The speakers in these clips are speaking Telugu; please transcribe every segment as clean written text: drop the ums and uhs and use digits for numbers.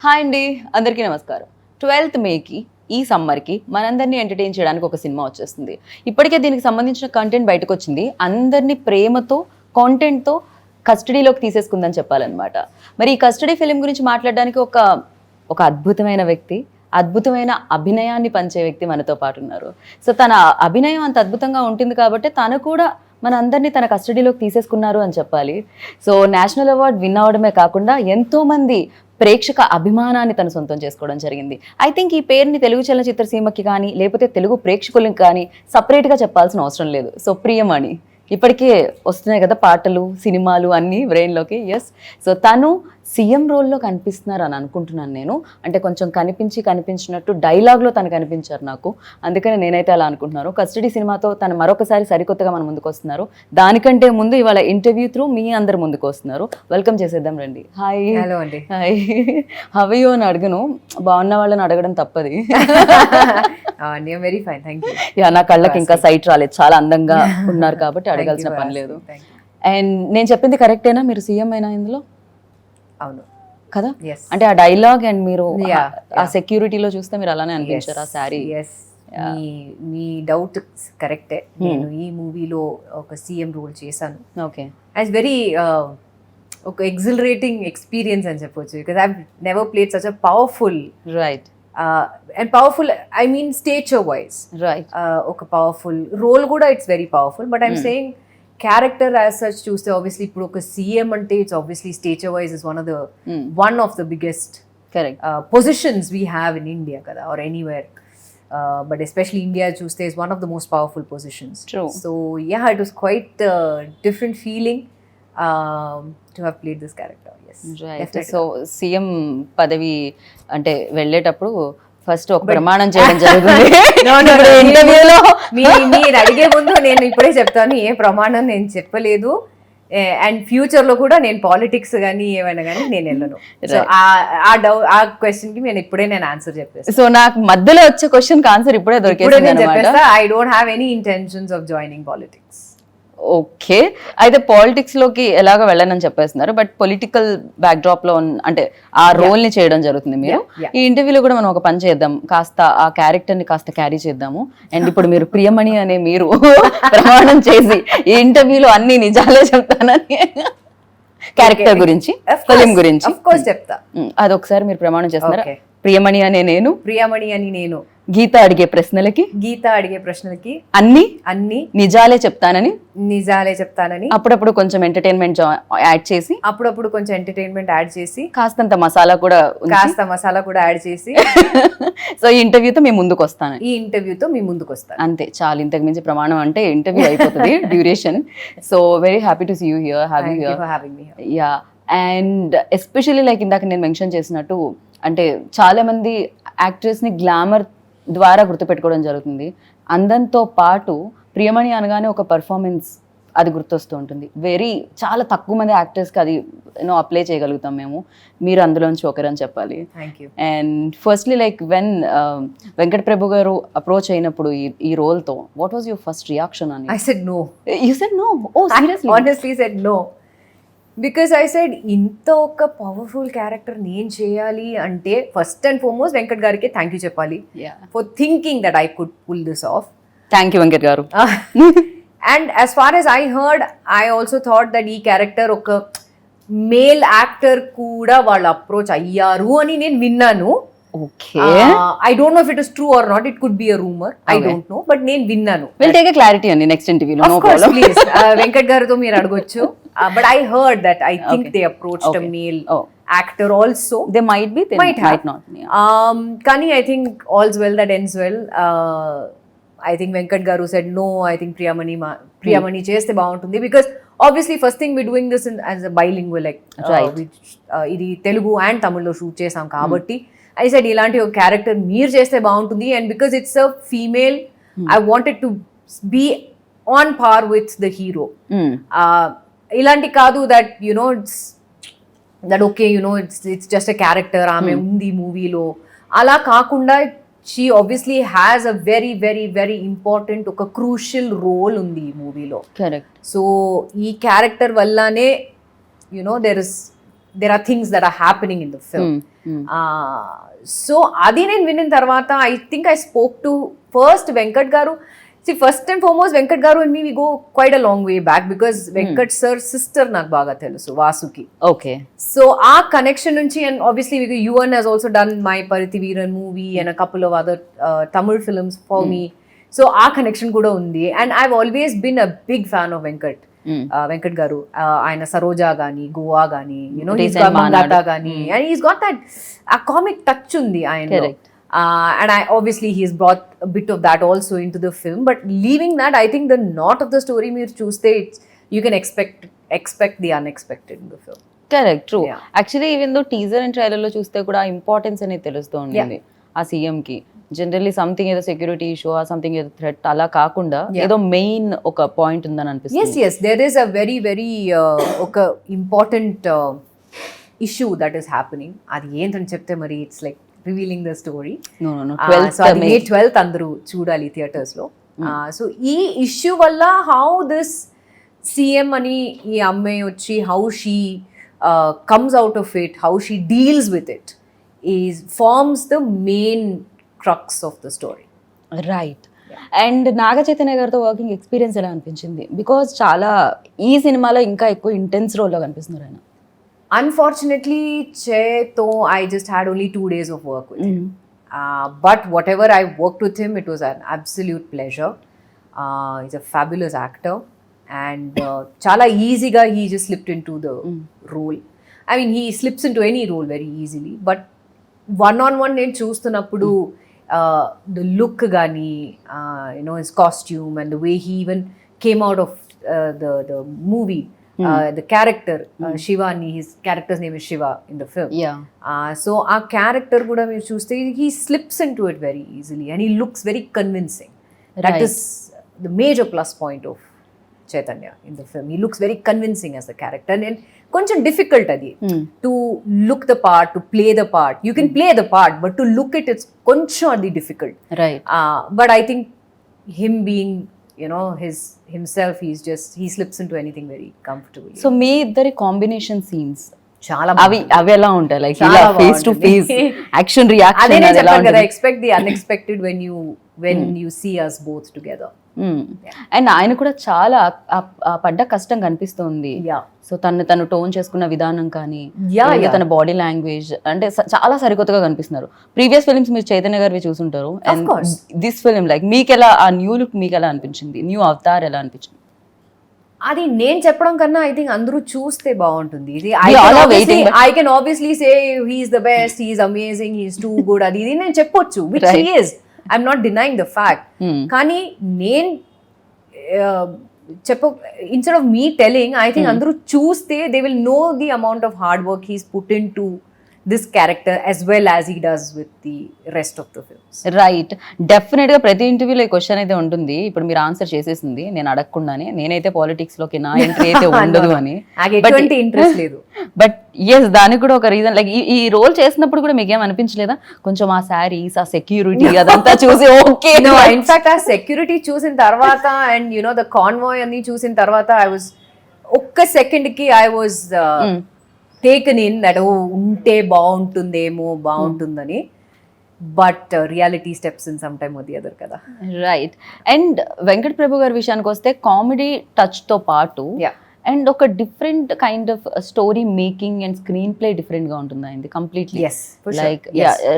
హాయ్ అండి, అందరికీ నమస్కారం. 12th మేకి ఈ సమ్మర్కి మనందరినీ ఎంటర్టైన్ చేయడానికి ఒక సినిమా వచ్చేస్తుంది. ఇప్పటికే దీనికి సంబంధించిన కంటెంట్ బయటకు వచ్చింది. అందరినీ ప్రేమతో కాంటెంట్తో కస్టడీలోకి తీసేసుకుందని చెప్పాలన్నమాట. మరి ఈ కస్టడీ ఫిలిం గురించి మాట్లాడడానికి ఒక అద్భుతమైన వ్యక్తి, అద్భుతమైన అభినయాన్ని పంచే వ్యక్తి మనతో పాటు ఉన్నారు. సో తన అభినయం అంత అద్భుతంగా ఉంటుంది కాబట్టి తను కూడా మన అందరినీ తన కస్టడీలోకి తీసేసుకున్నారు అని చెప్పాలి. సో నేషనల్ అవార్డు విన్ అవడమే కాకుండా ఎంతోమంది ప్రేక్షక అభిమానాన్ని తను సొంతం చేసుకోవడం జరిగింది. ఐ థింక్ ఈ పేరుని తెలుగు చలనచిత్ర సీమకి కానీ లేకపోతే తెలుగు ప్రేక్షకులకి కానీ సపరేట్గా చెప్పాల్సిన అవసరం లేదు. సో ప్రియమణి ఇప్పటికే వస్తున్నాయి కదా పాటలు, సినిమాలు అన్నీ బ్రెయిన్లోకి. ఎస్, సో తను సీఎం రోల్లో కనిపిస్తున్నారు అని అనుకుంటున్నాను నేను. అంటే కొంచెం కనిపించినట్టు డైలాగ్లో తను కనిపించారు నాకు, అందుకని నేనైతే అలా అనుకుంటున్నాను. కస్టడీ సినిమాతో తను మరొకసారి సరికొత్తగా మన ముందుకు వస్తున్నారు. దానికంటే ముందు ఇవాళ ఇంటర్వ్యూ త్రూ మీ అందరు ముందుకు వస్తున్నారు. వెల్కమ్ చేసేద్దాం రండి. హాయ్. హలో అండి. హాయ్. హవయో అని అడగను, బాగున్న వాళ్ళని అడగడం తప్పది. Very fine, thank you. Yeah, నా కళ్ళకి ఇంకా సైట్ రాలేదు, చాలా అందంగా ఉన్నారు కాబట్టి అడగాల్సిన పని లేదు. అండ్ నేను చెప్పింది కరెక్టేనా? మీరు సీఎం అయినా ఇందులో? అవును కదా, అంటే ఆ డైలాగ్ అండ్ మీరు ఆ సెక్యూరిటీలో చూస్తే మీరు అలానే అనిపించారు. ఆ శారీ. మీ డౌట్ కరెక్టే. నేను ఈ మూవీలో ఒక సీఎం రోల్ చేశాను. ఓకే. యాజ్ వెరీ ఒక ఎగ్జిలరేటింగ్ ఎక్స్పీరియన్స్ అని చెప్పొచ్చు, because I never played such a powerful, right, and powerful I mean stature wise, right, ఒక పవర్ఫుల్ రోల్ కూడా it's very powerful. But I'm saying character as such చూస్తే ఆబ్వియస్లీ ఇప్పుడు ఒక సీఎం అంటే it's obviously stature wise is one of the biggest positions we have in India కదా, or anywhere. But especially India చూస్తే is one of the most powerful positions. True. So yeah, it was quite a different feeling to have played this character. Yes. Right. So CM పదవి అంటే వెళ్ళేటప్పుడు ఫస్ట్ ఒక ప్రమాణం చేయడం జరుగుతుంది. ఇంటర్వ్యూలో మీరు అడిగే ముందు నేను ఇప్పుడే చెప్తాను, ఏ ప్రమాణం నేను చెప్పలేదు. అండ్ ఫ్యూచర్ లో కూడా నేను పాలిటిక్స్ కానీ ఏమైనా కానీ నేను వెళ్ళను. సో ఆ క్వశ్చన్ కి నేను ఆన్సర్ చెప్పేస్తాను. సో నాకు మధ్యలో వచ్చే క్వశ్చన్ కి ఆన్సర్ ఇప్పుడే దొరికేసింది. I don't have any intentions of joining politics. Okay, అయితే పాలిటిక్స్ లోకి ఎలాగో వెళ్ళనని చెప్పేస్తున్నారు, బట్ పొలిటికల్ బ్యాక్ డ్రాప్ లో అంటే ఆ రోల్ ని చేయడం జరుగుతుంది మీరు. ఈ ఇంటర్వ్యూలో కూడా మనం ఒక పని చేద్దాం, కాస్త ఆ క్యారెక్టర్ ని కాస్త క్యారీ చేద్దాము. అండ్ ఇప్పుడు మీరు ప్రియమణి అనే మీరు ప్రమాణం చేసి ఈ ఇంటర్వ్యూలో అన్ని నిజాలే చెప్తానని, క్యారెక్టర్ గురించి, ఫిలిం గురించి చెప్తా. అదొకసారి మీరు ప్రమాణం చేస్తున్నారు. ప్రియమణి అని నేను గీత అడిగే ప్రశ్నలకి అన్ని నిజాలే చెప్తానని అప్పుడప్పుడు కొంచెం ఎంటర్టైన్మెంట్ యాడ్ చేసి కాస్తంత మసాలా కూడా యాడ్ చేసి సో ఈ ఇంటర్వ్యూతో మీ ముందుకు వస్తాను. అంతే చాలు, ఇంతకు మించి ప్రమాణం అంటే ఇంటర్వ్యూ అయిపోతుంది duration. So very happy to see you here, having you here. Yeah, and especially like ఇందాక నేను మెన్షన్ చేసినట్టు, అంటే చాలా మంది యాక్ట్రెస్ ని గ్లామర్ ద్వారా గుర్తుపెట్టుకోవడం జరుగుతుంది. అందంతో పాటు ప్రియమణి అనగానే ఒక పర్ఫార్మెన్స్ అది గుర్తొస్తూ ఉంటుంది. చాలా తక్కువ మంది యాక్టర్స్కి అది అప్లై చేయగలుగుతాం మేము. మీరు అందులోంచి ఒకరని చెప్పాలి. And firstly like Venkata Prabhu గారు అప్రోచ్ అయినప్పుడు ఈ రోల్తో, what was your first reaction? అని I said no. You said no? Oh, seriously? I honestly said no. Because I side ఇంత ఒక పవర్ఫుల్ క్యారెక్టర్ నేను చేయాలి అంటే ఫస్ట్ అండ్ ఫార్మోస్ట్ వెంకట్ గారికి థ్యాంక్ యూ చెప్పాలి for thinking that I could pull this off. Thank you Venkat గారు. And as far as I heard, I also thought that ఈ క్యారెక్టర్ ఒక మేల్ యాక్టర్ కూడా వాళ్ళు అప్రోచ్ అయ్యారు అని నేను విన్నాను. Okay. I don't know if it is true or not. It could be a rumor. I don't know. But నేను విన్నాను. We'll take a clarity on the next interview. No problem. Please. Venkat గారితో మీరు అడగొచ్చు. But I heard that I think they approached a male actor also. They might be. They might not. కానీ I think all's well that ends well. I think Venkat గారు said no. I think Priyamani చేస్తే బాగుంటుంది, because obviously first thing we're doing this as a bilingual, like ఇది తెలుగు అండ్ తమిళ్లో షూట్ చేసాం కాబట్టి I said ఇలాంటి ఒక క్యారెక్టర్ మీరు చేస్తే బాగుంటుంది. And because it's a female, I wanted to be on par with the hero. ఇలాంటి కాదు that it's that okay it's just a character, ఆమె ఉంది మూవీలో, అలా కాకుండా she obviously has a very very very important, ఒక క్రూషియల్ రోల్ ఉంది ఈ మూవీలో. కరెక్ట్. సో ఈ క్యారెక్టర్ వల్లనే there is there are things that are happening in the film. So adi nen vinnin tarvata I think I spoke to first Venkat garu. See, first and foremost, Venkat garu and me, we go quite a long way back because Venkat sir's sister నాకు బాగా తెలుసు, Vasuki. Okay. So our connection nunchi, and obviously Yuvan has also done my Parithi Veeran movie and a couple of other Tamil films for me. So our connection kuda undi, and I've always been a big fan of Venkat. Venkat garu, ఆయన సరోజా గాని, గోవా గాని, you know, he's got Mangata గాని, and he's got that a comic touch undi ఆయనలో. And obviously he's brought a bit of that also into the film, but leaving that, I think the knot of the story meer chuste, you can expect the unexpected in the film. Correct, true. Actually even though teaser and trailer లో చూస్తే కూడా ఇంపార్టెన్స్ అనేది తెలుస్తూ ఉంటుంది ఆ సీఎం కి. జనరల్లీ సంథింగ్ ఏదో సెక్యూరిటీ ఇష్యూ, సంథింగ్ ఏదో థ్రెట్ అలా కాకుండా ఏదో మెయిన్ ఒక పాయింట్ ఉందని అనిపిస్తుంది. Yes, there is a very ఒక important issue that is happening. అది ఏంటని చెప్తే మరి it's like revealing the story. No. So May 12th అందరూ చూడాలి థియేటర్స్ లో. సో ఈ ఇష్యూ వల్ల హౌ దిస్ సీఎం అని ఈ అమ్మాయి వచ్చి how she comes out of it, how she deals with it forms the main crux of the story. Right. And Naga Chaitanya గారితో వర్కింగ్ ఎక్స్పీరియన్స్ ఎలా అనిపించింది? బికాజ్ చాలా ఈ సినిమాలో ఇంకా ఎక్కువ ఇంటెన్స్ రోల్లో కనిపిస్తున్నారు ఆయన. Unfortunately, Cheto, I just had only 2 days of work with him. But whatever I worked with him, it was an absolute pleasure. He's a fabulous actor. And chala easy ga he just slipped into the role. I mean, he slips into any role very easily. But one-on-one నేను చూస్తున్నప్పుడు the look gani, you know, his costume and the way he even came out of the movie. The character Shivani, his character's name is Shiva in the film. So our character kuda meer chuste, he slips into it very easily and he looks very convincing. That is the major plus point of Chaitanya in the film. He looks very convincing as the character, and koncham difficult adi to look the part, to play the part. You can play the part, but to look it, it's koncham adi difficult. Right. But I think him being, you know, himself, he slips into anything very comfortably. So మీ ఇద్దరి కాంబినేషన్ సీన్స్ చాలా అవి ఎలా ఉంటాయి? లైక్ ఇలా face to face action reaction అదే నేను చెప్పాను కదా, expect the unexpected when you see us both together. And ఆయన కూడా చాలా పడ్డ కష్టం కనిపిస్తుంది. సో తను టోన్ చేసుకున్న విధానం కానీ తన బాడీ లాంగ్వేజ్ అంటే చాలా సరికొత్తగా కనిపిస్తున్నారు. ప్రీవియస్ ఫిల్మ్స్ మీరు చైతన్య గారివి చూసుంటారు, అండ్ దిస్ ఫిల్మ్ లైక్ మీకు ఎలా ఆ న్యూ లుక్ మీకు ఎలా అనిపించింది? న్యూ అవతార్ ఎలా అనిపించింది? అది నేను చెప్పడం కన్నా ఐ థింక్ అందరూ చూస్తే బాగుంటుంది. I can obviously say he's the best, he's amazing, he's too good, అది ఇది నేను చెప్పొచ్చు, which he is. I'm not denying the fact. కానీ నేను instead of me telling, I think అందరూ చూస్తే they will know the amount of hard work he's put into this character as well as he does with the rest of the films. Right. Definite గా ప్రతి ఇంటర్వ్యూలో ఈ క్వశ్చన్ అయితే ఉంటుంది. ఇప్పుడు మీరు ఆన్సర్ చేసేసింది నేను అడగకుండానే. నేనైతే పాలిటిక్స్ లోకి నా ఎంట్రీ అయితే ఉండదు అని, ఎటువంటి ఇంట్రెస్ట్ లేదు. బట్ ఎస్, దానికి కూడా ఒక రీజన్. లైక్ ఈ రోల్ చేసినప్పుడు కూడా మీకేం అనిపించలేదా కొంచెం ఆ శారీస్, ఆ సెక్యూరిటీ అదంతా చూసి ఓకే? ఇన్ఫాక్ట్ ఆ సెక్యూరిటీ చూసిన తర్వాత అండ్ యునో ద కాన్వాయ్ అన్ని చూసిన తర్వాత ఐ వాజ్ ఒక్క సెకండ్ కి I was taken in that ఉంటే బాగుంటుందని. But reality steps in some time the other కదా. రైట్. అండ్ వెంకట్ ప్రభు గారి విషయానికి వస్తే కామెడీ టచ్ తో పాటు అండ్ ఒక different kind of story making and screen play different గా ఉంటుంది ఆయనది completely. Like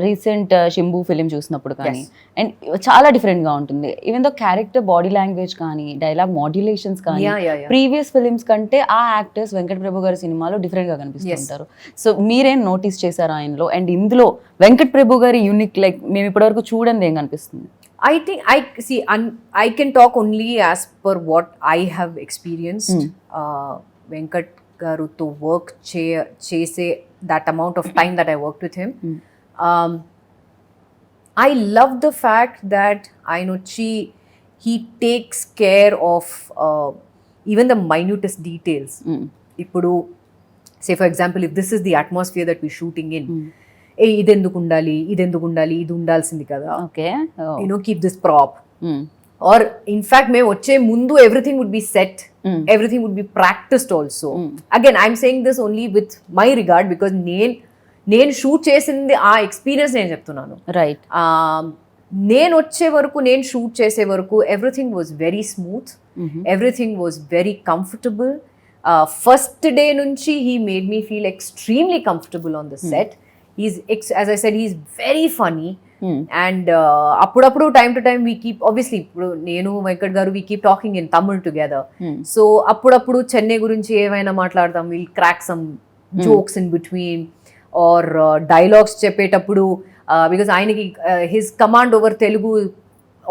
recent Simbu film చూసినప్పుడు కానీ అండ్ చాలా డిఫరెంట్ గా ఉంటుంది. Even though character body language కానీ డైలాగ్ మాడ్యులేషన్స్ కానీ ప్రీవియస్ ఫిలిమ్స్ కంటే ఆ యాక్టర్స్ వెంకట్ ప్రభు గారి సినిమాలో డిఫరెంట్ గా కనిపిస్తుంటారు. సో మీరేం నోటీస్ చేశారు ఆయనలో? అండ్ ఇందులో వెంకట్ ప్రభు గారి యూనిక్ లైక్ మేము ఇప్పటివరకు చూడండి ఏం కనిపిస్తుంది? I think I can talk only as per what I have experienced. Venkat garu to work chase that amount of time that I worked with him. I love the fact that I know he takes care of even the minutest details. Ippudu, say for example, if this is the atmosphere that we're shooting in, ఇది ఎందుకు ఉండాలి, ఇది ఉండాల్సింది కదా, okay, keep this prop, or in fact మేము వచ్చే ముందు everything would be set, everything would be practised also. Again I'm saying this only with my regard because నేను షూట్ చేసింది ఆ ఎక్స్పీరియన్స్ నేను చెప్తున్నాను. రైట్. నేను వచ్చే వరకు, నేను షూట్ చేసే వరకు everything was very smooth, everything was very comfortable. First day నుంచి he made me feel extremely comfortable on the set. As I said, he's very funny. And అప్పుడప్పుడు time to time we keep, obviously ఇప్పుడు నేను వెంకట్ గారు we keep talking in Tamil together. So అప్పుడప్పుడు చెన్నై గురించి ఏమైనా మాట్లాడతాం, will crack some jokes in between or dialogues చెప్పేటప్పుడు, బికాస్ ఆయనకి his command over Telugu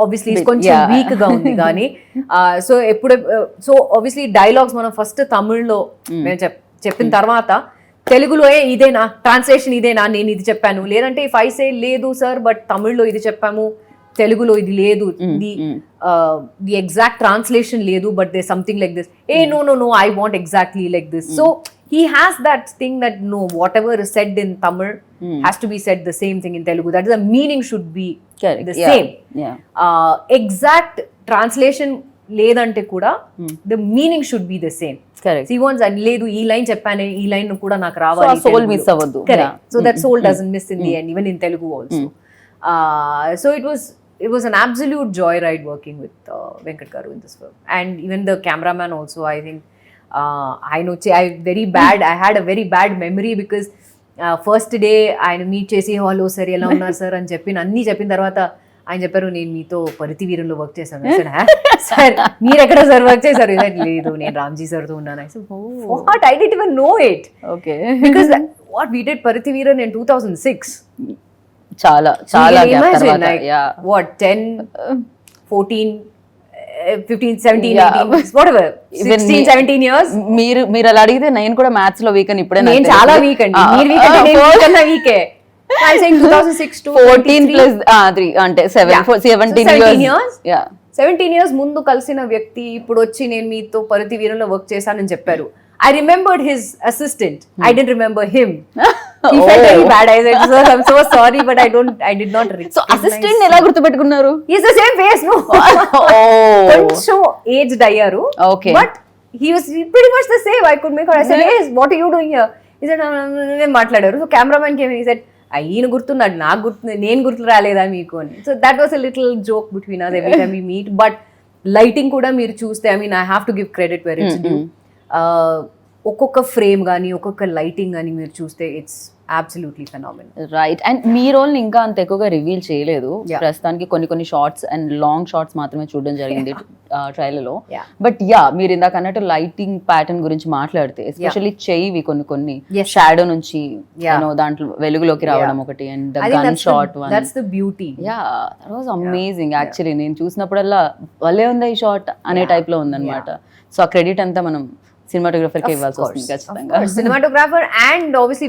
obviously కొంచెం వీక్ గా ఉంది కానీ సో సో ఆబ్వియస్లీ డైలాగ్స్ మనం ఫస్ట్ తమిళ్లో మేము చెప్పిన తర్వాత తెలుగులో ఇదేనా ట్రాన్స్లేషన్, ఇదేనా నేను ఇది చెప్పాను, లేదంటే ఇఫ్ ఐ సే లేదు సార్ బట్ తమిళ్లో ఇది చెప్పాము, తెలుగులో ఇది లేదు, ది ఎగ్జాక్ట్ ట్రాన్స్లేషన్ లేదు, but they something like this, no I want exactly like this. So he has that thing that no, whatever is said in Tamil has to be said the same thing in Telugu. That is, the meaning should be the same. Exact translation ledante kuda the meaning should be the same. Correct. See, once I ledu ee line cheppane, ee line kuda నాకు రావాలి, so soul miss avadu. Correct. So that soul doesn't miss in the end, even in Telugu also. So it was an absolute joyride working with Venkat Garu in this film, and even the cameraman also. I think I had a very bad memory because first day ఆయన మీట్ చేసి హలో సార్ ఎలా ఉన్నారు సార్ అని అన్ని చెప్పిన తర్వాత ఆయన చెప్పారు, నేను మీతో పరితి వీరంలో వర్క్ చేశాను. సార్ మీరు ఎక్కడ సార్ వర్క్ చేశారు? లేదు, నేను రామ్జీ సార్తో ఉన్నాను. I didn't even know it. Okay. Because what we did పరితి Veeran in 2006. చాలా చాలా imagine like what 10 14 15 17 18 whatever 16 17 years. మీరు అలా అడిగితే నేను కూడా మ్యాథ్స్ లో వీక్ అని ఇప్పుడే నేను చాలా వీక్ అండి. మీరు వీక్ అంటే నేను వీక్ అన్న వీకే. I saying 2006 to 14 plus 3 అంటే 17 years. Yeah, 17 years ముందు కలిసిన వ్యక్తి ఇప్పుడు వచ్చి నేను మీతో పరితి వీరంలో వర్క్ చేశానని చెప్పారు. I remembered his assistant. I didn't remember him. He felt very bad. I said, sir, I'm so sorry, but I did not recognize. So assistant ఎలా గుర్తుపెట్టుకున్నారు? He's the same face, no? కొంచెం aged అయ్యారు. Okay. But he was pretty much the same. I could make out. I said, hey, what are you doing here? He said, నేను మాట్లాడారు. So cameraman came in. He said, ఈయన గుర్తున్నాడు, నాకు గుర్తు, నేను గుర్తు రాలేదా మీకు అని. So that was a little joke between us every time we meet. But lighting కూడా మీరు చూస్తే, I mean I have to give credit where it's due. ఒక్కొక్క ఫ్రేమ్ కానీ ఒక్కొక్క లైటింగ్ కానీ మీరు చూస్తే it's absolutely phenomenal. Right. And మీ రోల్ ఇంకా అంత ఎక్కువగా రివీల్ చేయలేదు ప్రస్తుతానికి, కొన్ని షార్ట్స్ అండ్ లాంగ్ షార్ట్స్ మాత్రమే చూడడం జరిగింది ట్రైలర్ లో. బట్ మీరు ఇందాక అన్నట్టు లైటింగ్ ప్యాటర్న్ గురించి మాట్లాడితే, ఎస్పెషల్లీ చెయ్యి కొన్ని షాడో నుంచి దాంట్లో వెలుగులోకి రావడం ఒకటి, and gun shot one, that's the beauty. That was amazing actually. నేను చూసినప్పుడల్లా భలే ఉందా ఈ షాట్ అనే టైప్ లో ఉందన్నమాట. సో ఆ క్రెడిట్ అంతా మనం సినిమాటోగ్రఫర్ కి ఇవ్వాల్సి వస్తుంది ఖచ్చితంగా. సినిమాటోగ్రాఫర్ అండ్ ఆబ్వియస్లీ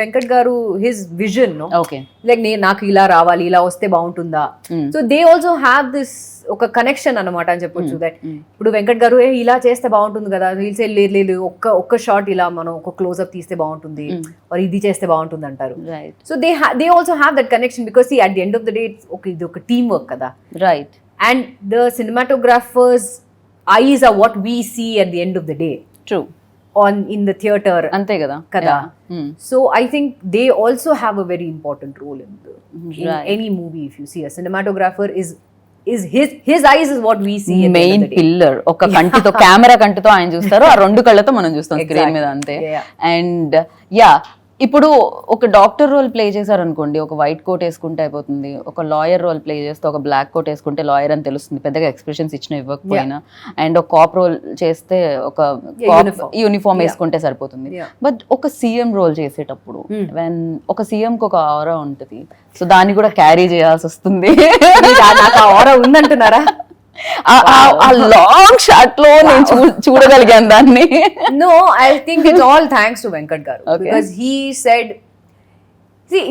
వెంకట్ గారు హిస్ విజన్, ఓకే, లైక్ నాకు ఇలా రావాలి, ఇలా వస్తే బాగుంటుందా. So they also have this ఒక కనెక్షన్ అనమాట అని చెప్పొచ్చు. దట్ ఇప్పుడు వెంకట్ గారు ఇలా చేస్తే బాగుంటుంది కదా, వీల్సే లేదు ఒక్క షాట్ ఇలా మనం ఒక క్లోజ్అప్ తీస్తే బాగుంటుంది, or ఇది చేస్తే బాగుంటుంది అంటారు. So they also have that connection because at the end of the day ఇది ఒక టీమ్ వర్క్ కదా. Right. And the cinematographers eyes are what we see at the end of the day. True. In the theater. Ante kada. So I think they also have a very important role in any movie. If you see a cinematographer is his eyes is what we see at the end of the day. Main pillar. Oka kanti to camera kanti to ఆయన చూస్తారు, ఆ రెండు కళ్ళతో మనం చూస్తాం స్క్రీన్ మీద అంతే. అండ్ ఇప్పుడు ఒక డాక్టర్ రోల్ ప్లే చేశారు అనుకోండి, ఒక వైట్ కోట్ వేసుకుంటే అయిపోతుంది. ఒక లాయర్ రోల్ ప్లే చేస్తే ఒక బ్లాక్ కోట్ వేసుకుంటే లాయర్ అని తెలుస్తుంది, పెద్దగా ఎక్స్ప్రెషన్స్ ఇవ్వకపోయినా. అండ్ ఒక కాప్ రోల్ చేస్తే ఒక యూనిఫామ్ వేసుకుంటే సరిపోతుంది. బట్ ఒక సీఎం రోల్ చేసేటప్పుడు ఒక సీఎం కి ఒక ఆరా ఉంటుంది, సో దాన్ని కూడా క్యారీ చేయాల్సి వస్తుంది. నాకు ఆ ఆరా ఉందంటున్నారా? ఆ లాంగ్ షాట్ లో నేను చూడగలిగాను దాన్ని. No, I think it's all thanks to Venkat garu, because he said,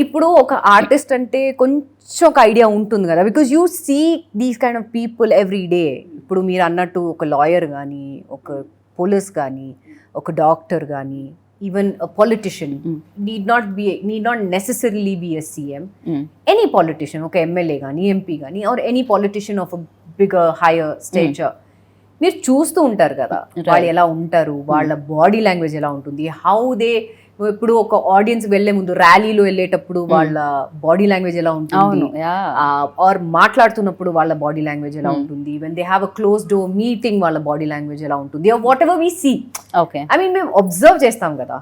ఇప్పుడు ఒక ఆర్టిస్ట్ అంటే కొంచెం ఒక ఐడియా ఉంటుంది కదా, because you see these kind of people every day. ఇప్పుడు మీరు అన్నట్టు ఒక లాయర్ కానీ, ఒక పోలీస్ కానీ, ఒక డాక్టర్ కానీ, even a politician need not necessarily be a CM. Any politician, okay, MLA gani, MP gani, or any politician of a bigger hire stature మీరు చూస్తూ ఉంటారు కదా వాళ్ళు ఎలా ఉంటారు, వాళ్ళ బాడీ లాంగ్వేజ్ ఎలా ఉంటుంది, హౌ దే ఇప్పుడు ఒక ఆడియన్స్ వెళ్లే ముందు ర్యాలీలో వెళ్ళేటప్పుడు వాళ్ళ బాడీ లాంగ్వేజ్ ఎలా ఉంటుంది, ఆర్ మాట్లాడుతున్నప్పుడు వాళ్ళ బాడీ లాంగ్వేజ్ ఎలా ఉంటుంది, when they have a close door meeting వాళ్ళ బాడీ లాంగ్వేజ్ ఎలా ఉంటుంది, whatever we see, I mean మేము అబ్జర్వ్ చేస్తాం కదా.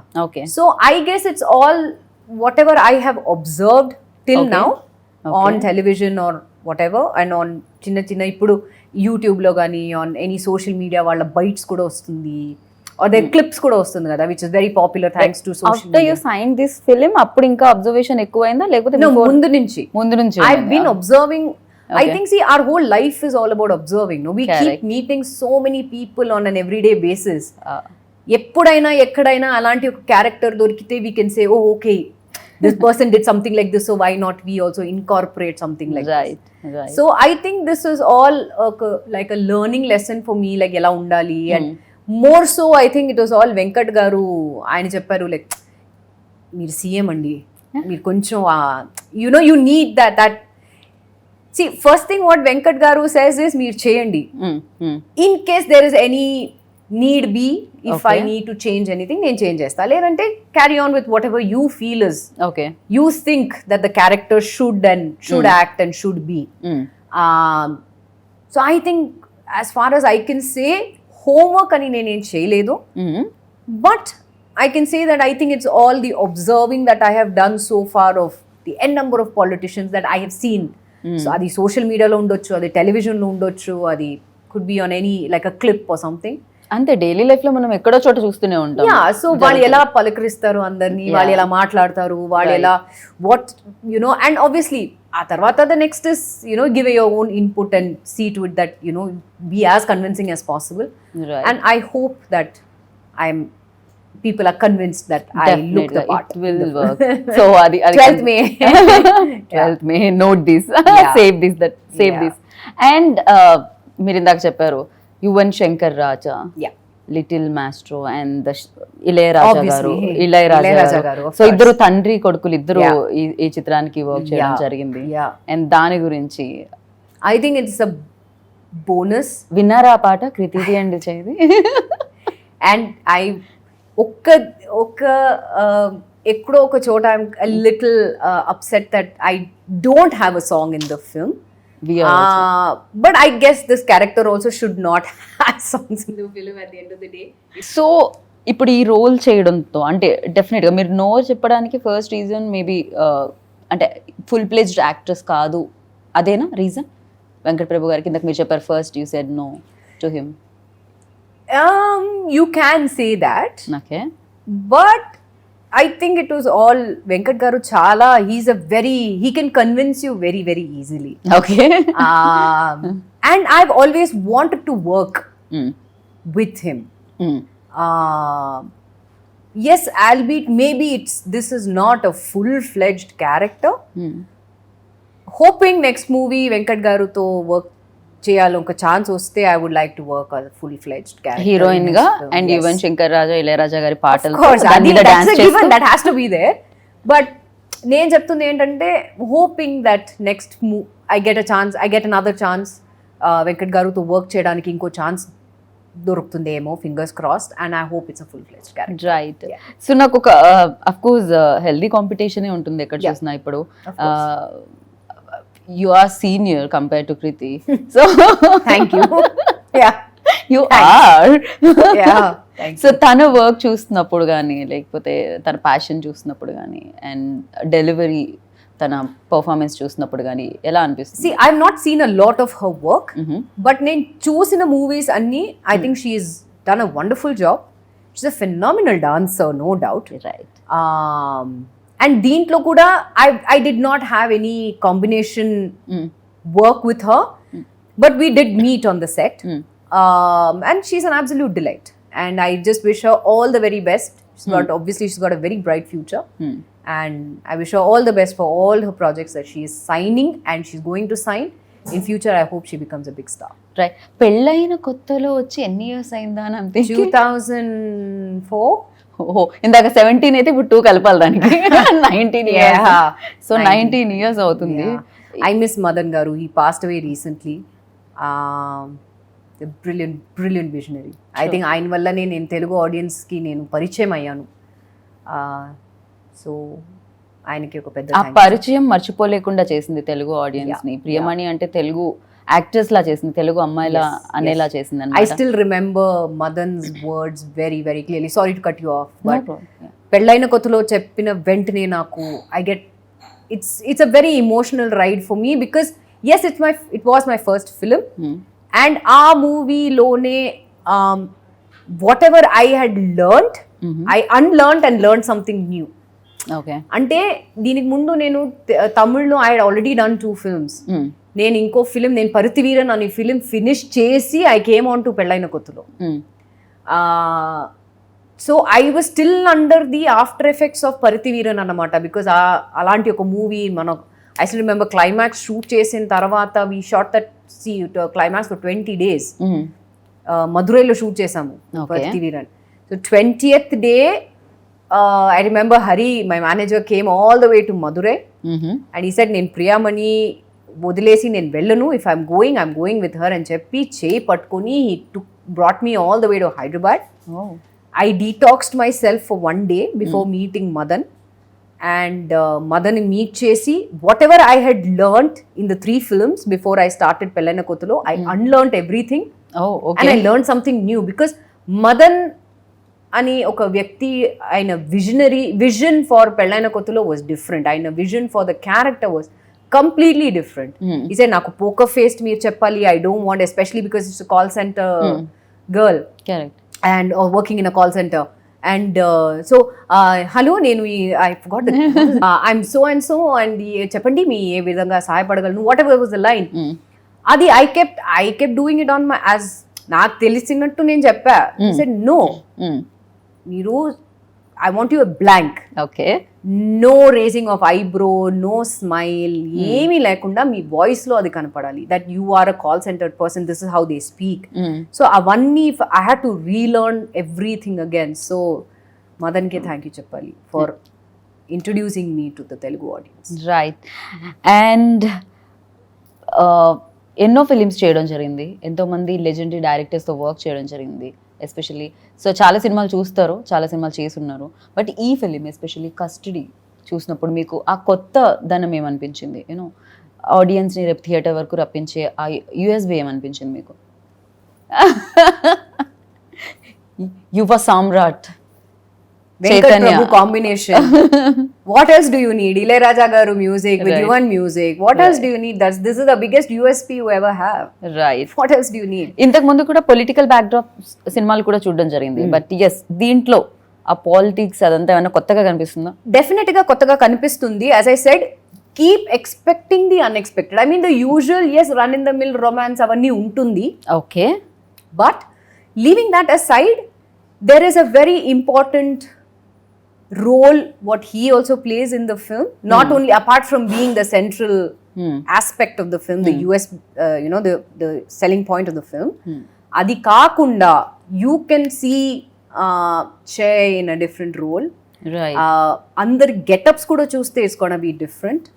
So I guess it's all whatever I have observed till now on television or whatever and on చిన్న చిన్న ఇప్పుడు యూట్యూబ్ లో కానీ ఆన్ ఎనీ సోషల్ మీడియా వాళ్ళ బైట్స్ కూడా వస్తుంది or their clips కూడా వస్తుంది కదా, which is very popular thanks to social media. After you signed this film అప్పుడు ఇంకా అబ్జర్వేషన్ ఎక్కువైందా లేకపోతే ముందు నుంచి I've been observing. I think see our whole life is all about observing, no, we keep meeting so many people on an everyday basis. ఎప్పుడైనా ఎక్కడైనా అలాంటి ఒక క్యారెక్టర్ దొరికితే we can say, oh okay, this person did something like this, so why not we also incorporate something like right. So I think this is all like a learning lesson for me, like ఎలా ఉండాలి. And more so I think it was all Venkat గారు ఆయన చెప్పారు లైక్ మీరు సీఎం అండి, మీరు కొంచెం you need that see first thing what Venkat గారు says is మీరు చేయండి, in case there is any need be, if I need to change anything నేను చేంజ్ చేస్తా, లేదంటే carry on with whatever you feel is you think that the character should act and should be. So I think as far as I can say homework అని నేనేం చేయలేదు, but I can say that I think it's all the observing that I have done so far of the n number of politicians that I have seen. So అది సోషల్ మీడియాలో ఉండొచ్చు, అది టెలివిజన్లో ఉండొచ్చు, అది could be on any like a clip or something. అంతే డైలీ లైఫ్ లో మనం ఎక్కడో చోట చూస్తూనే ఉంటాం. సో వాళ్ళు ఎలా పలకరిస్తారు అందరినీ, వాళ్ళు ఎలా మాట్లాడతారు, వాళ్ళు ఎలా వాట్ అండ్ ఆబ్వియస్లీ ఆ తర్వాత the next is give your own input and see to it that be as convincing as possible. And I hope that people are convinced that I look the part. It will work. So adi 12th May 12th May, note this. Save this. And మీరు ఇందాక చెప్పారు యువన్ శంకర్ రాజా, లిటిల్ మాస్ట్రో అండ్ ఇళయరాజా గారు. సో ఇద్దరు తండ్రి కొడుకులు ఇద్దరు ఈ చిత్రానికి వర్క్ చేయడం జరిగింది. అండ్ దాని గురించి I think it's a bonus. విన్నారా ఆ పాట కృతిది అండ్ చేది? అండ్ ఐ ఎక్కడో ఒక చోట I'm little upset that I don't have a song in the film. But I guess this character also should not have songs in the film at the end of the day. So ఇప్పుడు ఈ రోల్ చేయడంతో అంటే డెఫినెట్గా మీరు నో చెప్పడానికి ఫస్ట్ రీజన్ మేబీ అంటే ఫుల్ ప్లేజ్డ్ యాక్ట్రెస్ కాదు అదేనా రీజన్? వెంకట్ ప్రభు గారికి ఇందాక మీరు చెప్పారు first you said no to him. You can say that. Okay. But I think it was all Venkat garu chala, he can convince you very very easily. Okay. And I've always wanted to work with him. Yes, albeit maybe this is not a full-fledged character. Hoping next movie Venkat garu to work చేయాలి, ఒక ఛాన్స్ వస్తే I would like to work as full fledged character heroine గా. అండ్ యువన్ శంకర్ రాజా ఇళయరాజా గారి పాటలు that has to be there. But నేను చెప్తుంది ఏంటంటే hoping that next I get another chance Venkat గారుతో వర్క్ చేయడానికి ఇంకో ఛాన్స్ దొరుకుతుందేమో, fingers crossed. And I hope it's a full fledged character. Right. So నాకు ఒక అఫ్ కోర్స్ హెల్దీ కాంపిటీషన్ ఉంటుంది ఎక్కడ చూసినా ఇప్పుడు. You are senior compared to Krithi. So thank you. Yeah. You are. Yeah. Thank so tana work చూస్తున్నప్పుడు కానీ లేకపోతే తన ప్యాషన్ చూస్తున్నప్పుడు కానీ అండ్ డెలివరీ తన పర్ఫార్మెన్స్ చూసినప్పుడు కానీ ఎలా అనిపిస్తుంది? See, I've not seen a lot of her work, but నేను చూసిన మూవీస్ అన్ని I think she has done a wonderful job. She's a phenomenal dancer, no doubt. Right. And దీంట్లో కూడా I did not have any combination work with her, but we did meet on the set. And she's an absolute delight. And I just wish her all the very best. She's got a very bright future. And I wish her all the best for all her projects that she is signing and she's going to sign. In future, I hope she becomes a big star. Right. పెళ్ళైన కొత్తలో వచ్చి ఎన్ని ఇయర్స్ అయిందా అని అంతే? 2004. ఇందాక 17 అయితే ఇప్పుడు 2 కలపాలి దానికి 19 ఇయర్స్. సో 19 ఇయర్స్ అవుతుంది. I miss Madan garu. He passed away recently. Brilliant visionary. I think ఆయన వల్లనే నేను తెలుగు ఆడియన్స్కి నేను పరిచయం అయ్యాను. సో ఆయనకి ఒక పెద్ద ఆ పరిచయం మర్చిపోలేకుండా చేసింది తెలుగు ఆడియన్స్ ని. ప్రియమణి అంటే తెలుగు యాక్టర్స్ లా చేసింది, తెలుగు అమ్మాయిలా అనేలా చేసింది. I still remember Madan's words very very clearly. Sorry to cut you off, but Pellaina Kothalo చెప్పిన వెంటనే నాకు I get it's a very emotional ride for me because as it was my first film and ఆ మూవీలోనే whatever I had learned I unlearned and learn something new. Okay, అంటే దీనికి ముందు నేను తమిళ్లో I had already done 2 films. నేను ఇంకో ఫిలిం, నేను పరుతివీరన్ అనే ఫిలిం ఫినిష్ చేసి I came on to Pellaina Kothalo. So I was still under the after effects of Paruthiveeran అన్నమాట. బికాజ్ అలాంటి ఒక మూవీ మనం I still remember climax shoot చేసిన తర్వాత we shot that climax for 20 days. మధురైలో షూట్ చేసాము Paruthiveeran. So 20th day I remember Hari, my manager, came all the way to Madurai and he said, నేను ప్రియామణి వదిలేసి నేను వెళ్ళను, if I'm going with her అని చెప్పి చేయి పట్టుకొని he brought me all the way to Hyderabad. I detoxed myself for 1 day before meeting Madan and Madan ni meet chesi whatever I had learnt in the 3 films before I started Pellaina Kothalo, I unlearned everything. And I learned something new because Madan అని ఒక వ్యక్తి ఆయన vision for Pellaina Kothalo was different. ఆయన vision for the character was completely different. ఈ సైడ్ నాకు పోకర్ ఫేస్ మీరు చెప్పాలి, I don't want, especially because it's call centre girl and working in a call centre and so hello నేను I forgot I'm so and so and చెప్పండి మీ ఏ విధంగా సహాయపడగలను, whatever was the line. అది I kept doing it on my as నాకు తెలిసినట్టు నేను చెప్పా. సెడ్ నో, మీరు I want you blank, okay, no raising of eyebrow, no smile, ఏమీ లేకుండా మీ వాయిస్ లో అది కనపడాలి that you are a call centre person, this is how they speak. So అవన్నీ I had to relearn everything again. So Madan కి థ్యాంక్ యూ చెప్పాలి for introducing me to the Telugu audience. Right. And ఎన్నో ఫిలిమ్స్ చేయడం జరిగింది, ఎంతోమంది లెజెండరీ డైరెక్టర్స్తో వర్క్ చేయడం జరిగింది ఎస్పెషల్లీ. సో చాలా సినిమాలు చూస్తారు, చాలా సినిమాలు చేసున్నారు, బట్ ఈ ఫిలిం ఎస్పెషల్లీ కస్టడీ చూసినప్పుడు మీకు ఆ కొత్త ధనం ఏమనిపించింది? యూనో ఆడియన్స్ని రేపు థియేటర్ వరకు రప్పించే ఆ యూఎస్బీ ఏమనిపించింది మీకు? యువ సామ్రాట్ Chaitanya combination. What else do you need? Ilayaraja garu music with Yuvan music. What else do you need? This is the biggest USP you ever have. Right. What else do you need? ఇంతకు ముందు కూడా పొలిటికల్ బ్యాక్డ్రాప్ సినిమాలు కూడా చూడడం జరిగింది, బట్ ఎస్ దీంట్లో ఆ పాలిటిక్స్ అదంతా ఏమైనా కొత్తగా కనిపిస్తుందా? Definitely గా కొత్తగా కనిపిస్తుంది. As I said, keep expecting the unexpected. I mean the usual, yes, run in the mill romance avanni untundi. Okay. But leaving that aside, there is a very important role what he also plays in the film, not only apart from being the central aspect of the film, the US the selling point of the film, adi kaakunda you can see Che in a different role. Right. Andar get-ups kuda chuste is going to be different.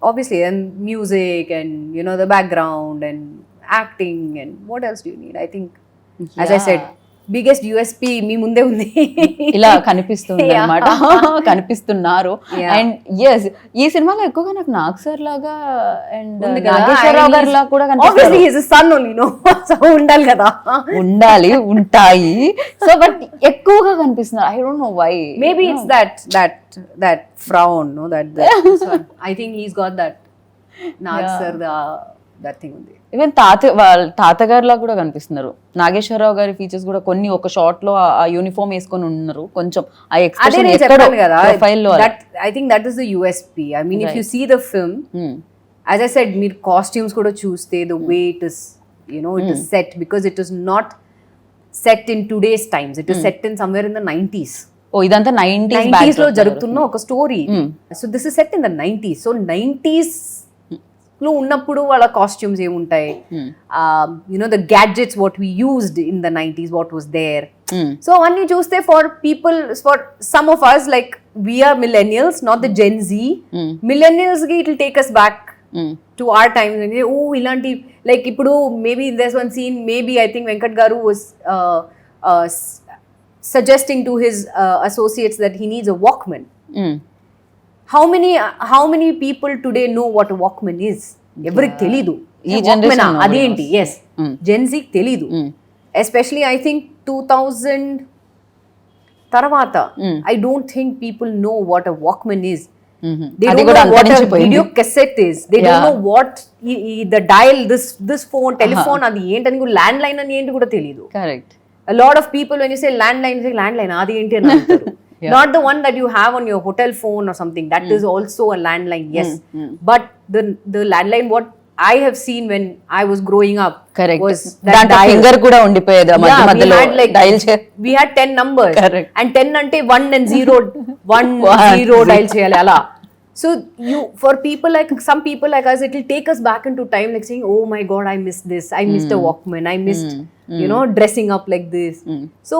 Obviously, and music and the background and acting and what else do you need? I think, as I said, biggest USP మీ ముందే ఉంది. ఇలా కనిపిస్తుంది అన్నమాట, కనిపిస్తున్నారు. అండ్ ఎస్ ఈ సినిమాలో ఎక్కువగా నాకు నాగ్ సార్ లాగా అండ్ నాగేశ్వరరావు గారి లాగా కూడా obviously he's a son only, no? So ఉండాలి కదా, ఉంటాయి. సో బట్ ఎక్కువగా కనిపిస్తున్నారు. I don't know why. Maybe it's that frown, no, that I think he's got that Nag sir that thing ఉంది. ఈవెన్ తాతగారిలా కూడా కనిపిస్తున్నారు. నాగేశ్వరరావు గారి ఫీచర్స్ కూడా కొన్ని ఒక షాట్ లో ఆ యూనిఫామ్ వేసుకొని ఉన్నారు, కొంచెం ఆ ఎక్స్ప్రెషన్ ఎక్కడో ప్రొఫైల్ లో. I think that is the USP. I mean, if you see the film, as I said, మీరు కాస్ట్యూమ్స్ కూడా చూస్తే the way it is, it is set, because it is not set in today's times. It is set in somewhere in the 90s. ఓ ఇదంతా 90s లో జరుగుతున్న ఒక story. So this is set in the 90s. So 90s లో ఉన్నప్పుడు వాళ్ళ కాస్ట్యూమ్స్ ఏముంటాయి, the gadgets what we used in the 90s, what was there. So అవన్నీ చూస్తే for people, for some of us like we are millennials, not the gen Z. Millennials కి it will take us back to our times. ఓ ఇలాంటి లైక్ ఇప్పుడు maybe there's one scene, maybe I think Venkat garu was suggesting to his associates that he needs a Walkman. How many people today know what a Walkman is? Everything telidu. Ee generation adenti, yes. Gen Z telidu. Especially I think 2000 tarvata. I don't think people know what a Walkman is. They don't know what a video cassette is. They don't know what the dial, this phone, telephone adi enti ani, landline ani enti kuda telidu. Correct. A lot of people, when you say landline, adi enti ani antaru. Not the one that you have on your hotel phone or something. That is also a landline, yes. But the landline what I have seen when I was growing up, correct, was that danta finger kuda undipoyeda madhya madhyalo dial we had 10 numbers. Correct. And 10 ante 1 and 0 1 0 dial cheyali ala. So for people like some people like us, it will take us back into time, like saying, oh my god, I missed this, I missed a Walkman, I missed dressing up like this. So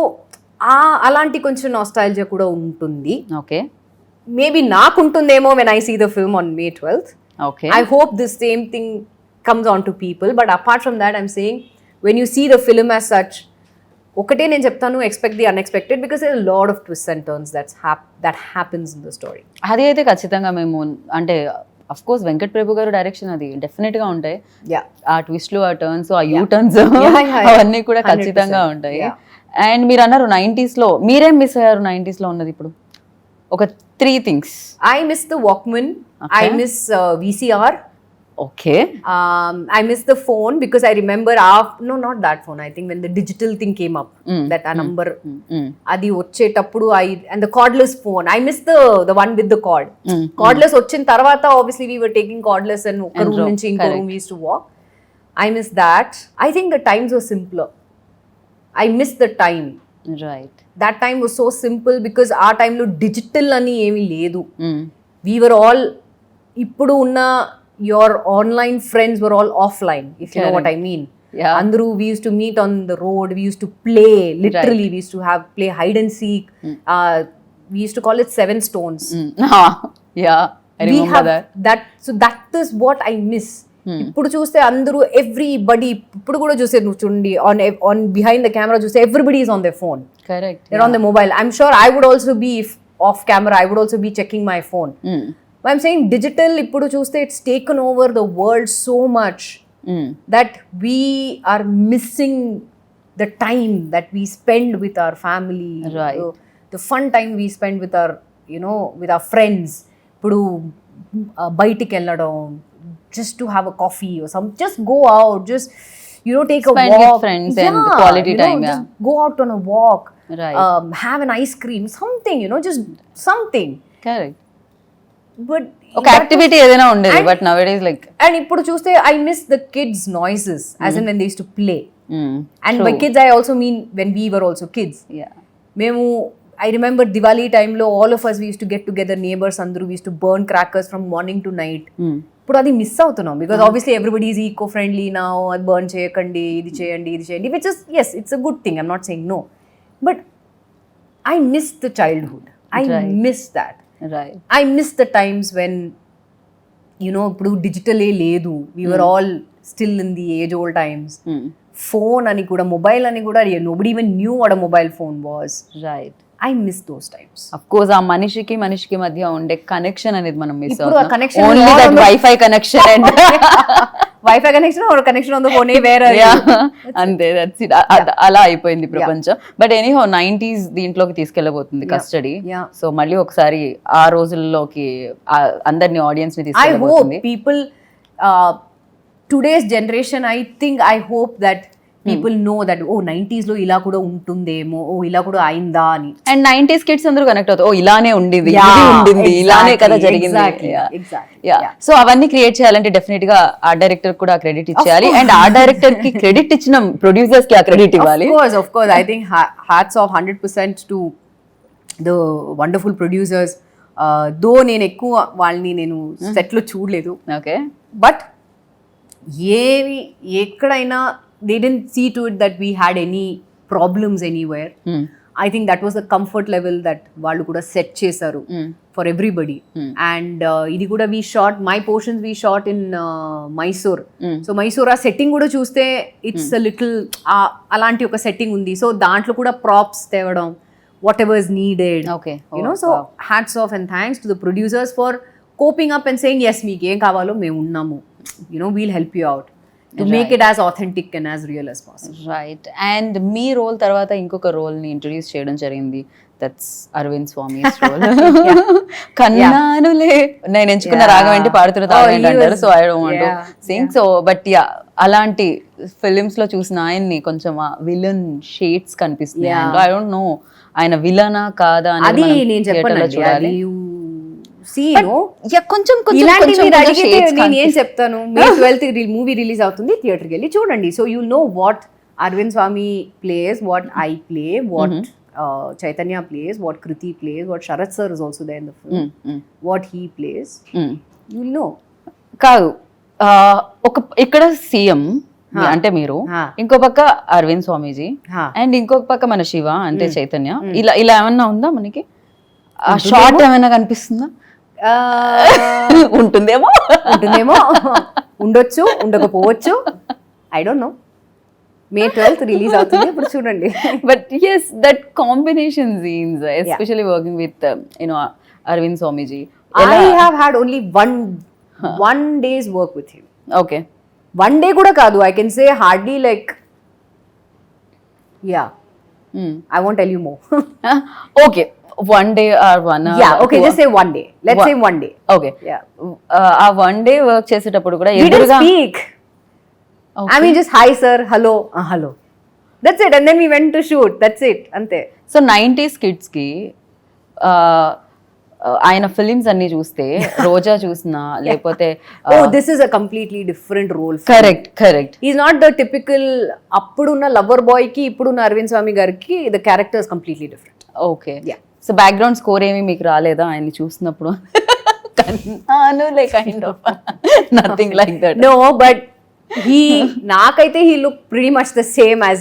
అలాంటి కొంచెం నాస్టాల్జియా కూడా ఉంటుంది. ఓకే, మేబీ నాకు ఉంటుందేమో when I see the film on May 12th. Okay, I hope the same thing comes on to people. But apart from that, I'm saying when you see the film as such, ఒకటే నేను చెప్తాను, expect the unexpected, because there are a lot of twists and turns that happens in the story. అది అయితే ఖచ్చితంగా మేము అంటే అఫ్ కోర్స్ వెంకట్ ప్రభు గారు డైరెక్షన్ అది డెఫినెట్ గా ఉంటాయి. ఆ ట్విస్ట్లు, ఆ టర్న్స్, ఆ యూ టర్న్స్ అవన్నీ కూడా ఖచ్చితంగా ఉంటాయి. అండ్ మీరు అన్నారు 90s లో మీరేం మిస్ అయ్యారు 90s లో ఉన్నది? ఇప్పుడు ఒక 3 things. I miss the Walkman. I miss VCR. Okay. I miss the phone because I remember no, not that phone. I think when the digital thing came up, that a number adi వచ్చేటప్పుడు and the cordless phone. I miss the one with the cord. Cordless వచ్చిన తర్వాత obviously we were taking cordless and ఒక room నుంచి ఇంకో room we used to walk. I miss that. I think the times were simpler. I miss the time. Right. That time was so simple because our time lo digital ani emi ledu. We were all ippudu unna your online friends were all offline, if you know what I mean. Yeah. Andru we used to meet on the road, we used to play literally. Right. We used to play hide and seek. We used to call it 7 stones. Yeah, I remember that. So that is what I miss. ఇప్పుడు చూస్తే అందరూ ఎవ్రీబడి, ఇప్పుడు కూడా చూస్తే నువ్వు చూడండి ఆన్ బిహైండ్ ద కెమెరా చూస్తే everybody is on the phone. Correct. They're on the mobile. I'm sure I would also be, if off camera, I would also be checking my phone. But I'm saying digital ఇప్పుడు చూస్తే it's taken over the world so much that we are missing the time that we spend with our family. Right. The fun time we spend with our, with our friends. ఇప్పుడు బయటికి వెళ్ళడం, just to have a coffee or some, just go out, just take spend a walk with friends and quality time. Just go out on a walk. Right. Have an ice cream, something, just something. Correct. But ఒక యాక్టివిటీ ఏదైనా ఉండేది, but nowadays like, and ఇప్పుడు చూస్తే I miss the kids noises, as in when they used to play. And True. by kids I also mean when we were also kids. Yeah. మేము I remember Diwali time lo all of us, we used to get together, neighbors andru, we used to burn crackers from morning to night. ఇప్పుడు అది మిస్ అవుతున్నాం because obviously everybody is eco friendly now. అది బర్న్ చేయకండి, ఇది చేయండి, which is, yes, it's a good thing, I'm not saying no, but I miss the childhood. I miss that. Right. I miss the times when ఇప్పుడు డిజిటల్ లేదు, we were all still in the age old times. Phone అని కూడా, మొబైల్ అని కూడా, nobody even knew what a mobile phone was. Right. I miss those times. Of course, ఆ మనిషికి మధ్య ఉండే కనెక్షన్ అనేది మనం మిస్ ఇప్పుడు ఆ అవుతాం. connection Only that Wi-Fi connection and Wi-Fi connection or connection on the phone where అంతే, that's it. అలా అయిపోయింది ప్రపంచం. బట్ ఎనీహౌ 90s దీంట్లోకి తీసుకెళ్ళబోతుంది కస్టడీ. సో మళ్ళీ ఒకసారి ఆ రోజుల్లోకి అందరిని ఆడియన్స్ ని I తీసుకెళ్ళబోతుంది. hope people, today's generation, I hope that people know that, oh, 90s లో ఇలా కూడా ఉంటుందేమో, ఓ ఇలా కూడా అయిందా అని. అండ్ 90s కిడ్స్ అందరూ కనెక్ట్ అవుతారు, ఓ ఇలానే ఉండేది, ఇది ఉండింది, ఇలానే కదా జరిగింది. సో అవన్నీ క్రియేట్ చేయాలంటే డెఫినెట్ గా ఆ డైరెక్టర్ కూడా క్రెడిట్ ఇచ్చేయాలి, అండ్ ఆ డైరెక్టర్ కి క్రెడిట్ ఇచ్చిన ప్రొడ్యూసర్స్ కి ఆ క్రెడిట్ ఇవ్వాలి. Of course, I think hats off 100% to the wonderful producers. దో నేను ఎక్కువ వాళ్ళని నేను సెట్ లో చూడలేదు, ఓకే, బట్ ఎక్కడైనా they didn't see to it that we had any problems anywhere. I think that was the comfort level that వాళ్ళు కూడా సెట్ చేశారు for everybody. And ఇది కూడా my portions we shot in Mysore. So Mysore ఆ సెట్టింగ్ కూడా చూస్తే ఇట్స్ a little అలాంటి ఒక సెట్టింగ్ ఉంది. సో దాంట్లో కూడా ప్రాప్స్ తేవడం, whatever is needed. Okay. You know, so hats off and thanks to the producers for coping up and saying, yes, మీకు ఏం కావాలో మేము ఉన్నాము. You know, we'll help you out. To make it as authentic and as real as possible. Right. And మీ రోల్ తర్వాత ఇంకొక రోల్ ని ఇంట్రడ్యూస్ చేయడం జరిగింది. That's Arvind Swami's role. కన్నానులే నేను ఎంచుకున్న రాగం ఏంటి పాడుతున్న తాగం ఏంటి అంటారు. So I don't want to sing. So but yeah, అలాంటి ఫిలిమ్స్ లో చూసిన ఆయన్ని కొంచెం విలన్ షేడ్స్ కనిపిస్తున్నాయి. ఐ డోంట్ నో ఆయన విలనా కాదా అది నేను చెప్పను చూడాలి. కొంచెం నేను ఏం చెప్తాను, May 12th మూవీ రిలీజ్ అవుతుంది, థియేటర్కి వెళ్ళి చూడండి. So you know what Arvind Swami plays, what I play, what Chaitanya plays, what Krithi plays, what Sharat sir is also there in the film, what he plays, you'll know. కాదు, ఒక ఇక్కడ సీఎం అంటే మీరు, ఇంకో పక్క అరవింద్ స్వామీజీ, అండ్ ఇంకొక పక్క మన శివ అంటే చైతన్య. ఇలా ఇలా ఏమన్నా ఉందా మనకి? షార్ట్ ఏమైనా కనిపిస్తుందా? ఉంటుందేమో ఉండొచ్చు, ఉండకపోవచ్చు, I don't no. May 12th release అవుతుంది, ఇప్పుడు చూడండి. But yes, that combination scenes, especially working with Arvind Swamiji. I have had only one day's work with him. Okay. One day kuda kaadu, I can say hardly like, yeah. I won't tell you more. Okay. One day or 1 hour. Yeah, okay, just say one day. Let's say one day. Okay. Yeah. ఆ one day work చేసేటప్పుడు కూడా we didn't speak. Okay. I mean, just hi sir, hello, hello. That's it. And then we went to shoot. That's it. Ante. So 90s kids ki ఆయన ఫిలిమ్స్ అన్ని చూస్తే రోజా చూసినా లేకపోతే this is a completely different role. Correct. He's not the typical అప్పుడున్న లవర్ బాయ్ కి ఇప్పుడున్న అరవింద్ స్వామి గారికి the character is completely different. Okay. Yeah. So background score ఏమీ మీకు రాలేదా ఆయన్ని చూసినప్పుడు? Kind of nothing like that. No, but నాకైతే he looked pretty much the same as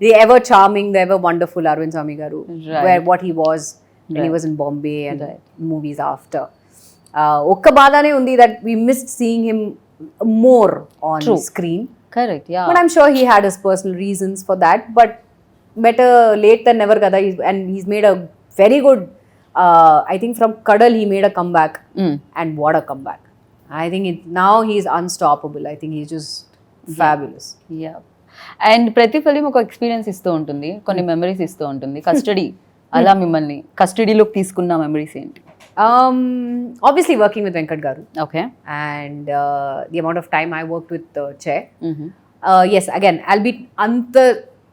the ever charming, the ever wonderful Arvind Swami garu, where what he was when he was in Bombay and movies after. Okka badane undi that we missed seeing him more on screen. Correct, yeah. But I'm sure he had his personal reasons for that, but better late than never kada. And he's made a very good, I think from Kadal he made a comeback, and what a comeback. I think now he's unstoppable. I think he's just fabulous. Yeah. And ప్రతి ఫిలిం ఒక ఎక్స్పీరియన్స్ ఇస్తూ ఉంటుంది, కొన్ని మెమరీస్ ఇస్తూ ఉంటుంది. కస్టడీ అలా మిమ్మల్ని కస్టడీలోకి తీసుకున్న మెమరీస్ ఏంటి? Obviously working with Venkat garu. Okay. And the amount of time I worked with Che. Yes, again, albeit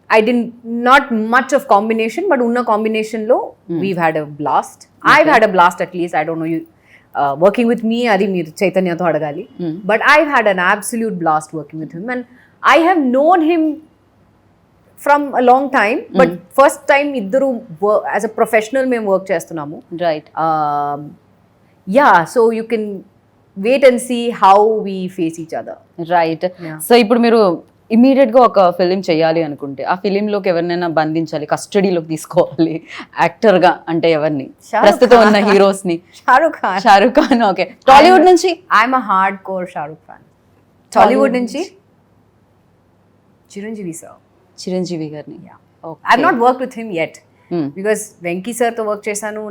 I didn't, not much of combination, but unna combination lo we've had a blast. Okay. I've had a blast at least. I don't know you. Working with me, adi meer Chaitanya tho adagali. But I've had an absolute blast working with him, and I have known him from a long time. But first time iddaru as a professional మేము work చేస్తున్నాము. Right. Yeah, so you can wait and see how we face each other. Right. So ఇప్పుడు మీరు ఇమీడియట్ గా ఒక ఫిలిం చేయాలి అనుకుంటే ఆ ఫిలిం లోకి ఎవరినైనా బంధించాలి, కస్టడీలోకి తీసుకోవాలి యాక్టర్ గా అంటే ఎవరిని? ప్రస్తుతం ఉన్న హీరోస్ ని. షారుఖ్ ఖాన్. ఓకే. టాలీవుడ్ నుంచి? I'm a hard core Shahrukh fan. Tollywood నుంచి చిరంజీవి గారిని. I have not worked with him yet, because Venky sir తో వర్క్ చేశాను,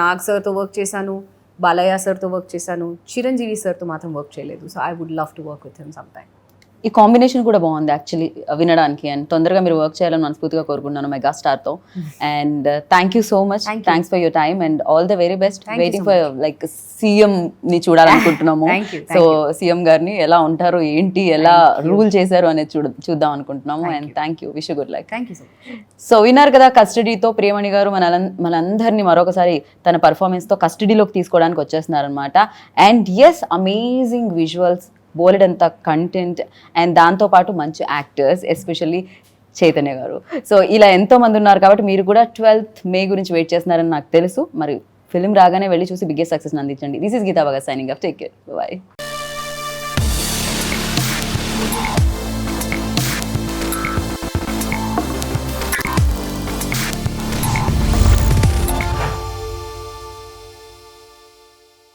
నాగ్ సార్ తో వర్క్ చేశాను, బాలయ్య సార్ తో వర్క్ చేశాను. చిరంజీవి సార్ తో మాత్రం వర్క్ చేయలేదు. So I would love to work with him some time. ఈ కాంబినేషన్ కూడా బాగుంది యాక్చువల్లీ వినడానికి, అండ్ తొందరగా మీరు వర్క్ చేయాలని మనస్ఫూర్తిగా కోరుకున్నాను మెగాస్టార్ తో. And thank you so much, thanks for your time and all the very best. Waiting for like CM ని చూడాలనుకుంటున్నాము. సో సీఎం గారిని ఎలా ఉంటారు ఏంటి, ఎలా రూల్ చేశారు అనేది చూద్దాం అనుకుంటున్నాము. And thank you, wish good luck. So విన్నారు కదా, కస్టడీతో ప్రియమణి గారు మనందరినీ మరొకసారి తన పర్ఫార్మెన్స్ తో కస్టడీలోకి తీసుకోవడానికి వచ్చేస్తున్నారు అనమాట. అండ్ ఎస్, అమేజింగ్ విజువల్స్, బోలెడంత కంటెంట్, అండ్ దాంతోపాటు మంచి యాక్టర్స్, ఎస్పెషల్లీ చైతన్య గారు. సో ఇలా ఎంతో మంది ఉన్నారు కాబట్టి మీరు కూడా 12th May గురించి వెయిట్ చేస్తున్నారని నాకు తెలుసు. మరి ఫిలిం రాగానే వెళ్ళి చూసి బిగ్గెస్ట్ సక్సెస్ అందించండి. This is Geetha Bhagat signing off. Take care, by.